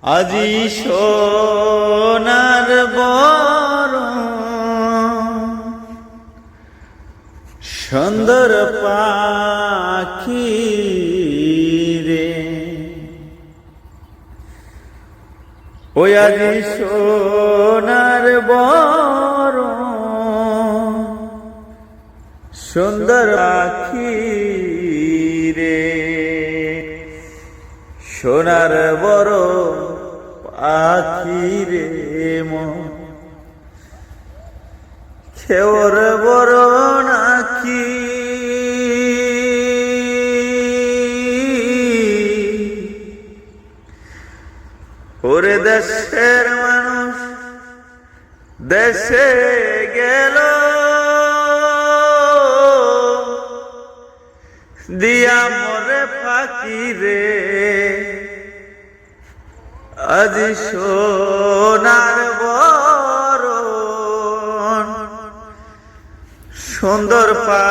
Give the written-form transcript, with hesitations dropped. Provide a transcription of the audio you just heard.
আজি সোনার বরণ সুন্দর পাখি রে, ওই আজি সোনার বরণ সুন্দর পাখি রে, সোনার বড় পাখি রে মন খেওর বড় নাকি, ওরে দেশের মানুষ দেশে গেল দিয়া মরে ফাঁকি রে, আজি সোনার বরণ সুন্দর পা